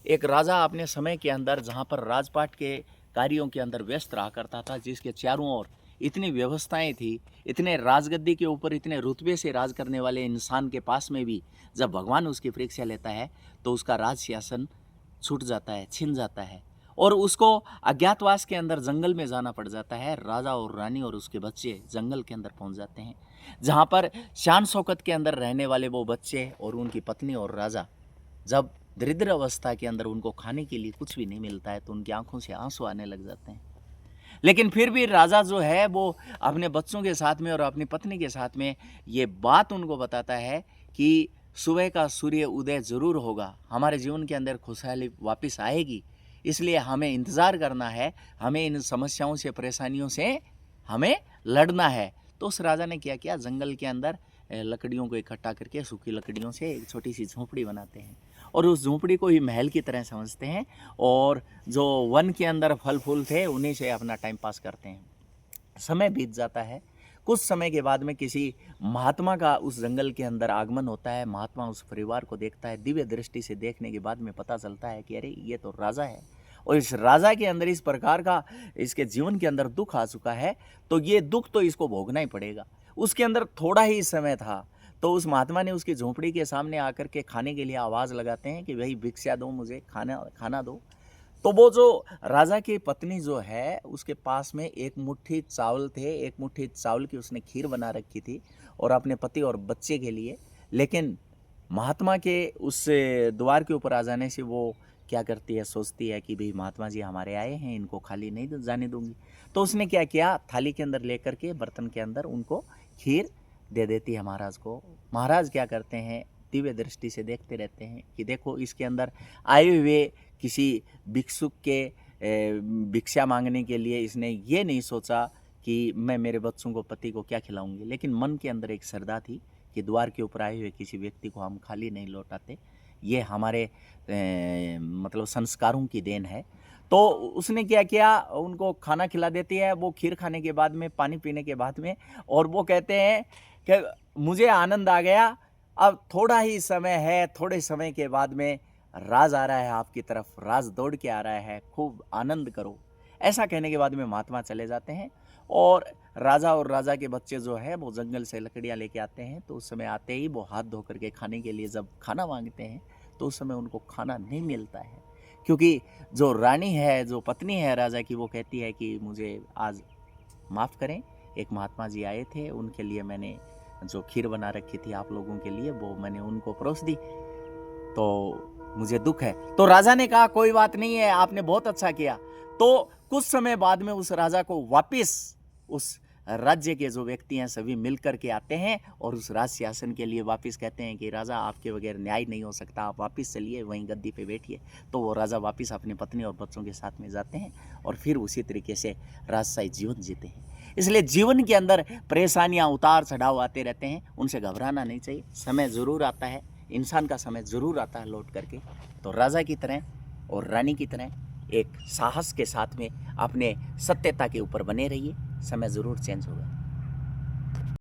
एक राजा अपने समय के अंदर जहाँ पर राजपाट के कार्यों के अंदर व्यस्त रहा करता था, जिसके चारों ओर इतनी व्यवस्थाएं थी, इतने राजगद्दी के ऊपर इतने रुतबे से राज करने वाले इंसान के पास में भी जब भगवान उसकी परीक्षा लेता है तो उसका राज सिंहासन छूट जाता है, छिन जाता है और उसको अज्ञातवास के अंदर जंगल में जाना पड़ जाता है। राजा और रानी और उसके बच्चे जंगल के अंदर पहुंच जाते हैं, जहाँ पर शान शौकत के अंदर रहने वाले वो बच्चे और उनकी पत्नी और राजा जब दरिद्र अवस्था के अंदर उनको खाने के लिए कुछ भी नहीं मिलता है तो उनकी आंखों से आंसू आने लग जाते हैं। लेकिन फिर भी राजा जो है वो अपने बच्चों के साथ में और अपनी पत्नी के साथ में ये बात उनको बताता है कि सुबह का सूर्य उदय जरूर होगा, हमारे जीवन के अंदर खुशहाली वापस आएगी, इसलिए हमें इंतज़ार करना है, हमें इन समस्याओं से परेशानियों से हमें लड़ना है। तो उस राजा ने क्या किया, जंगल के अंदर लकड़ियों को इकट्ठा करके सूखी लकड़ियों से एक छोटी सी झोंपड़ी बनाते हैं और उस झोंपड़ी को ही महल की तरह समझते हैं और जो वन के अंदर फल फूल थे उन्हीं से अपना टाइम पास करते हैं। समय बीत जाता है, कुछ समय के बाद में किसी महात्मा का उस जंगल के अंदर आगमन होता है। महात्मा उस परिवार को देखता है, दिव्य दृष्टि से देखने के बाद में पता चलता है कि अरे ये तो राजा है और इस राजा के अंदर इस प्रकार का इसके जीवन के अंदर दुख आ चुका है तो ये दुख तो इसको भोगना ही पड़ेगा। उसके अंदर थोड़ा ही समय था तो उस महात्मा ने उसकी झोंपड़ी के सामने आकर के खाने के लिए आवाज़ लगाते हैं कि भाई भिक्षा दो, मुझे खाना दो। तो वो जो राजा की पत्नी जो है उसके पास में एक मुट्ठी चावल थे, एक मुट्ठी चावल की उसने खीर बना रखी थी और अपने पति और बच्चे के लिए। लेकिन महात्मा के उस द्वार के ऊपर आ जाने से वो क्या करती है, सोचती है कि भाई महात्मा जी हमारे आए हैं, इनको खाली नहीं जाने दूंगी। तो उसने क्या किया, थाली के अंदर लेकर के बर्तन के अंदर उनको खीर दे देती है महाराज को। महाराज क्या करते हैं, दिव्य दृष्टि से देखते रहते हैं कि देखो इसके अंदर आए हुए किसी भिक्षुक के भिक्षा मांगने के लिए इसने ये नहीं सोचा कि मैं मेरे बच्चों को, पति को क्या खिलाऊंगी, लेकिन मन के अंदर एक श्रद्धा थी कि द्वार के ऊपर आए हुए किसी व्यक्ति को हम खाली नहीं लौटाते, ये हमारे मतलब संस्कारों की देन है। तो उसने क्या किया, उनको खाना खिला देती है, वो खीर खाने के बाद में, पानी पीने के बाद में, और वो कहते हैं कि मुझे आनंद आ गया, अब थोड़ा ही समय है, थोड़े समय के बाद में राज आ रहा है आपकी तरफ, राज दौड़ के आ रहा है, खूब आनंद करो। ऐसा कहने के बाद में महात्मा चले जाते हैं और राजा और राजा के बच्चे जो है वो जंगल से लकड़ियाँ लेके आते हैं। तो उस समय आते ही वो हाथ धो करके खाने के लिए जब खाना मांगते हैं तो उस समय उनको खाना नहीं मिलता है, क्योंकि जो रानी है, जो पत्नी है राजा की, वो कहती है कि मुझे आज माफ़ करें, एक महात्मा जी आए थे, उनके लिए मैंने जो खीर बना रखी थी आप लोगों के लिए, वो मैंने उनको परोस दी, तो मुझे दुख है। तो राजा ने कहा कोई बात नहीं है, आपने बहुत अच्छा किया। तो कुछ समय बाद में उस राजा को वापिस उस राज्य के जो व्यक्ति हैं सभी मिल कर के आते हैं और उस राज सिंहासन के लिए वापिस कहते हैं कि राजा आपके बगैर न्याय नहीं हो सकता, आप वापिस चलिए, वहीं गद्दी पे बैठिए। तो वो राजा वापिस अपनी पत्नी और बच्चों के साथ में जाते हैं और फिर उसी तरीके से राजशाही जीवन जीते हैं। इसलिए जीवन के अंदर परेशानियाँ, उतार चढ़ाव आते रहते हैं, उनसे घबराना नहीं चाहिए। समय ज़रूर आता है, इंसान का समय ज़रूर आता है लौट करके। तो राजा की तरह और रानी की तरह एक साहस के साथ में अपने सत्यता के ऊपर बने रहिए, समय ज़रूर चेंज होगा।